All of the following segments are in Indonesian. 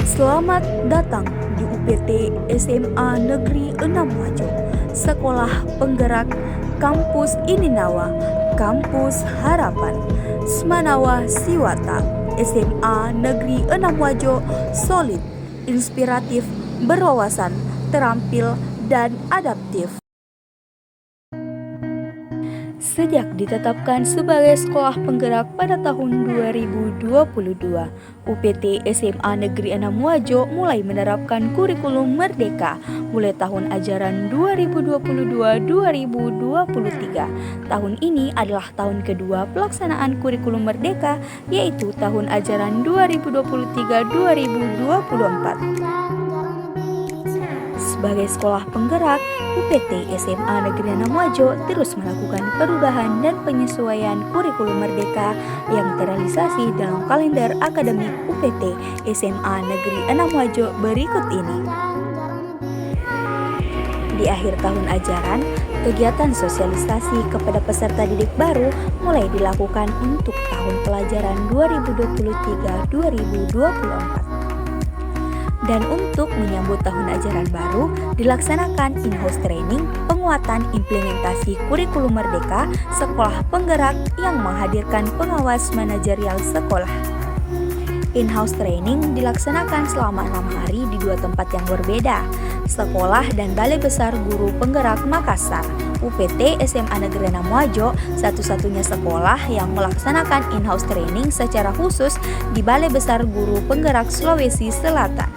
Selamat datang di UPT SMA Negeri 6 Wajo, Sekolah Penggerak Kampus Ininawa, Kampus Harapan, Smanawa Siwata, SMA Negeri 6 Wajo, solid, inspiratif, berwawasan, terampil, dan adaptif. Sejak ditetapkan sebagai sekolah penggerak pada tahun 2022, UPT SMA Negeri 6 Wajo mulai menerapkan kurikulum Merdeka mulai tahun ajaran 2022-2023. Tahun ini adalah tahun kedua pelaksanaan kurikulum Merdeka, yaitu tahun ajaran 2023-2024. Sebagai sekolah penggerak, UPT SMA Negeri 6 Wajo terus melakukan perubahan dan penyesuaian kurikulum Merdeka yang terrealisasi dalam kalender akademik UPT SMA Negeri 6 Wajo berikut ini. Di akhir tahun ajaran, kegiatan sosialisasi kepada peserta didik baru mulai dilakukan untuk tahun pelajaran 2023-2024. Dan untuk menyambut tahun ajaran baru, dilaksanakan in-house training penguatan implementasi kurikulum Merdeka sekolah penggerak yang menghadirkan pengawas manajerial sekolah. In-house training dilaksanakan selama 6 hari di 2 tempat yang berbeda, Sekolah dan Balai Besar Guru Penggerak Makassar. UPT SMA Negeri 6 Wajo satu-satunya sekolah yang melaksanakan in-house training secara khusus di Balai Besar Guru Penggerak Sulawesi Selatan.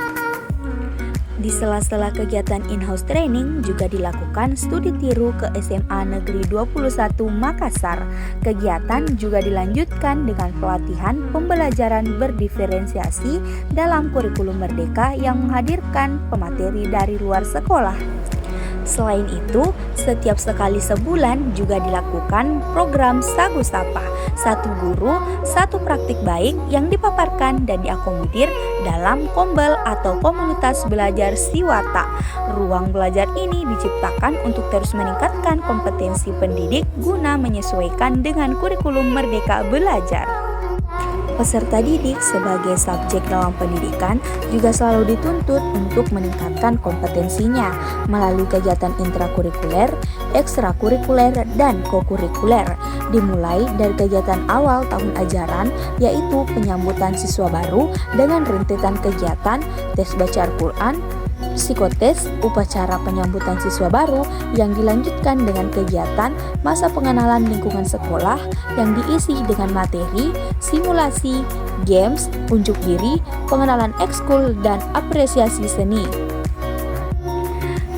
Di sela-sela kegiatan in-house training juga dilakukan studi tiru ke SMA Negeri 21 Makassar. Kegiatan juga dilanjutkan dengan pelatihan pembelajaran berdiferensiasi dalam kurikulum Merdeka yang menghadirkan pemateri dari luar sekolah. Selain itu, setiap sekali sebulan juga dilakukan program Sagu Sapa, satu guru, satu praktik baik yang dipaparkan dan diakomodir dalam Kombel atau Komunitas Belajar Siwata. Ruang belajar ini diciptakan untuk terus meningkatkan kompetensi pendidik guna menyesuaikan dengan kurikulum Merdeka Belajar. Peserta didik sebagai subjek dalam pendidikan juga selalu dituntut untuk meningkatkan kompetensinya melalui kegiatan intrakurikuler, ekstrakurikuler, dan kokurikuler. Dimulai dari kegiatan awal tahun ajaran, yaitu penyambutan siswa baru dengan rentetan kegiatan tes baca Al-Quran, psikotes, upacara penyambutan siswa baru yang dilanjutkan dengan kegiatan masa pengenalan lingkungan sekolah yang diisi dengan materi, simulasi, games, unjuk diri, pengenalan ekskul, dan apresiasi seni.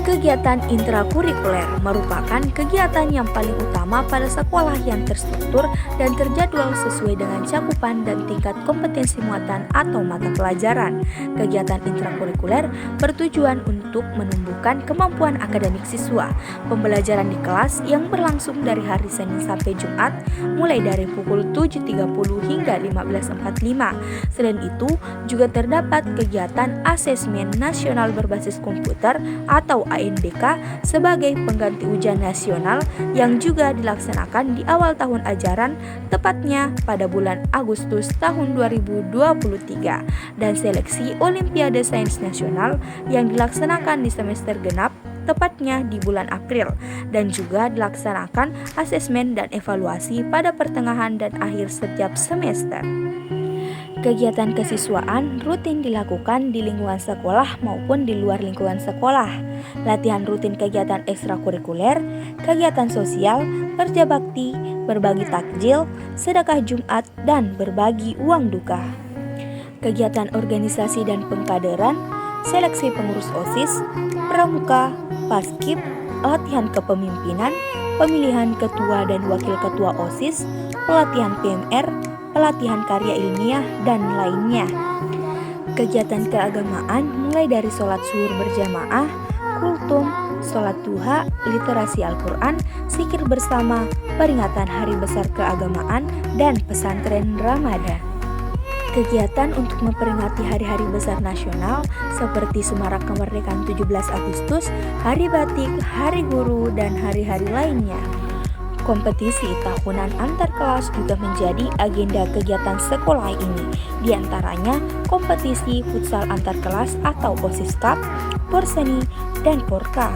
Kegiatan intrakurikuler merupakan kegiatan yang paling utama pada sekolah yang terstruktur dan terjadwal sesuai dengan cakupan dan tingkat kompetensi muatan atau mata pelajaran. Kegiatan intrakurikuler bertujuan untuk menumbuhkan kemampuan akademik siswa. Pembelajaran di kelas yang berlangsung dari hari Senin sampai Jumat mulai dari pukul 7.30 hingga 15.45. Selain itu, juga terdapat kegiatan asesmen nasional berbasis komputer atau ANBK sebagai pengganti ujian nasional yang juga dilaksanakan di awal tahun ajaran, tepatnya pada bulan Agustus tahun 2023, dan seleksi Olimpiade Sains Nasional yang dilaksanakan di semester genap, tepatnya di bulan April, dan juga dilaksanakan asesmen dan evaluasi pada pertengahan dan akhir setiap semester. Kegiatan kesiswaan rutin dilakukan di lingkungan sekolah maupun di luar lingkungan sekolah. Latihan rutin kegiatan ekstrakurikuler, kegiatan sosial, kerja bakti, berbagi takjil, sedekah Jumat, dan berbagi uang duka. Kegiatan organisasi dan pengkaderan, seleksi pengurus OSIS, pramuka, paskib, latihan kepemimpinan, pemilihan ketua dan wakil ketua OSIS, pelatihan PMR, pelatihan karya ilmiah, dan lainnya. Kegiatan keagamaan mulai dari sholat zuhur berjamaah, kultum, sholat duha, literasi Al-Quran, zikir bersama, peringatan hari besar keagamaan, dan pesantren Ramadan. Kegiatan untuk memperingati hari-hari besar nasional seperti Semarak Kemerdekaan 17 Agustus, Hari Batik, Hari Guru, dan hari-hari lainnya. Kompetisi tahunan antar kelas juga menjadi agenda kegiatan sekolah ini. Di antaranya kompetisi futsal antar kelas atau OSIS Cup, Porseni, dan Porka.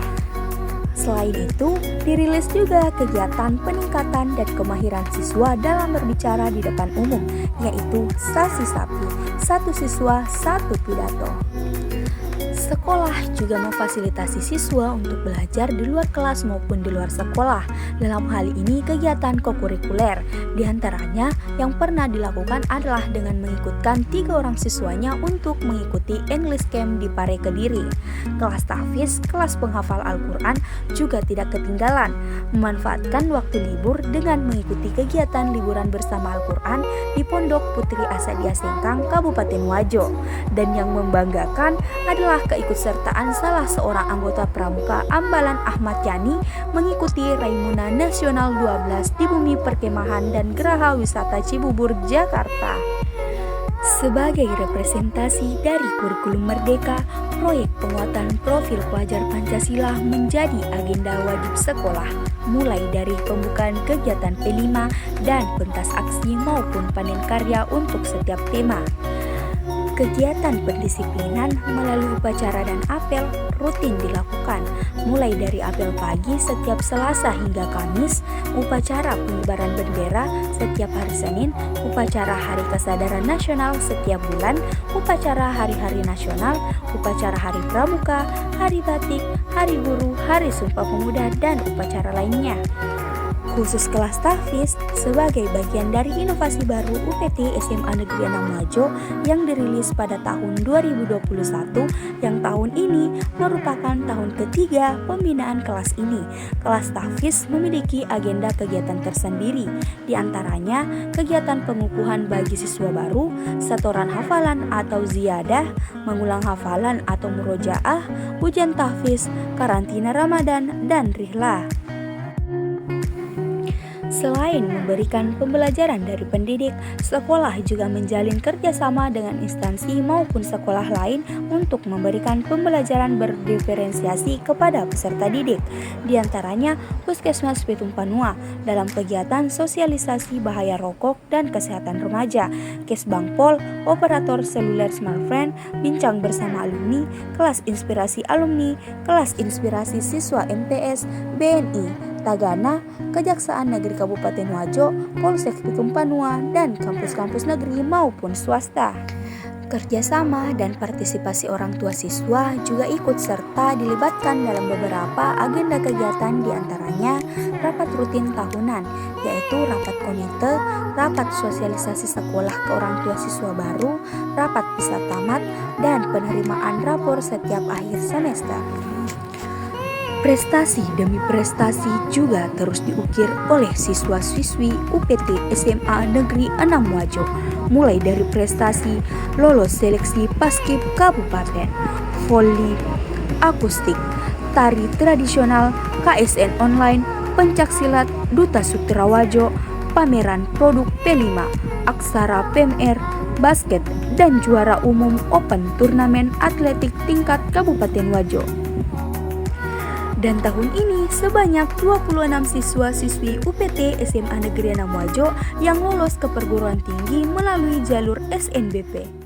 Selain itu, dirilis juga kegiatan peningkatan dan kemahiran siswa dalam berbicara di depan umum, yaitu Sasi Sapi, satu siswa, satu pidato. Sekolah juga memfasilitasi siswa untuk belajar di luar kelas maupun di luar sekolah. Dalam hal ini kegiatan kokurikuler, diantaranya yang pernah dilakukan adalah dengan mengikutkan 3 orang siswanya untuk mengikuti English Camp di Pare Kediri. Kelas tahfiz, kelas penghafal Al-Quran juga tidak ketinggalan, memanfaatkan waktu libur dengan mengikuti kegiatan liburan bersama Al-Quran di Pondok Putri Asadia Sengkang, Kabupaten Wajo. Dan yang membanggakan adalah keikutsertaan salah seorang anggota pramuka Ambalan Ahmad Yani mengikuti Raimuna Nasional 12 di Bumi Perkemahan dan Geraha Wisata Cibubur, Jakarta. Sebagai representasi dari kurikulum Merdeka, proyek penguatan profil pelajar Pancasila menjadi agenda wajib sekolah, mulai dari pembukaan kegiatan P5 dan pentas aksi maupun panen karya untuk setiap tema. Kegiatan pendisiplinan melalui upacara dan apel rutin dilakukan, mulai dari apel pagi setiap Selasa hingga Kamis, upacara pengibaran bendera setiap hari Senin, upacara Hari Kesadaran Nasional setiap bulan, upacara Hari-Hari Nasional, upacara Hari Pramuka, Hari Batik, Hari Guru, Hari Sumpah Pemuda, dan upacara lainnya. Khusus kelas tahfiz sebagai bagian dari inovasi baru UPT SMA Negeri 6 Wajo yang dirilis pada tahun 2021, yang tahun ini merupakan tahun ketiga pembinaan kelas ini. Kelas tahfiz memiliki agenda kegiatan tersendiri, di antaranya kegiatan pengukuhan bagi siswa baru, setoran hafalan atau ziyadah, mengulang hafalan atau murojaah, ujian tahfiz, karantina Ramadan, dan rihlah. Selain memberikan pembelajaran dari pendidik, sekolah juga menjalin kerjasama dengan instansi maupun sekolah lain untuk memberikan pembelajaran berdiferensiasi kepada peserta didik. Di antaranya Puskesmas Pitung Panua dalam kegiatan sosialisasi bahaya rokok dan kesehatan remaja, Kesbangpol, operator seluler smartphone, bincang bersama alumni, kelas inspirasi alumni, kelas inspirasi siswa MTS, BNI, Tagana, Kejaksaan Negeri Kabupaten Wajo, Polsek Pitung Panua, dan kampus-kampus negeri maupun swasta. Kerjasama dan partisipasi orang tua siswa juga ikut serta dilibatkan dalam beberapa agenda kegiatan, diantaranya rapat rutin tahunan, yaitu rapat komite, rapat sosialisasi sekolah ke orang tua siswa baru, rapat pisah tamat, dan penerimaan rapor setiap akhir semester. Prestasi demi prestasi juga terus diukir oleh siswa-siswi UPT SMA Negeri 6 Wajo, mulai dari prestasi lolos seleksi Paskib Kabupaten, voli akustik, tari tradisional, KSN online, pencaksilat Duta Sutra Wajo, pameran produk P5, aksara PMR, basket, dan juara umum Open Turnamen Atletik tingkat Kabupaten Wajo. Dan tahun ini sebanyak 26 siswa-siswi UPT SMA Negeri 6 Wajo yang lolos ke perguruan tinggi melalui jalur SNBP.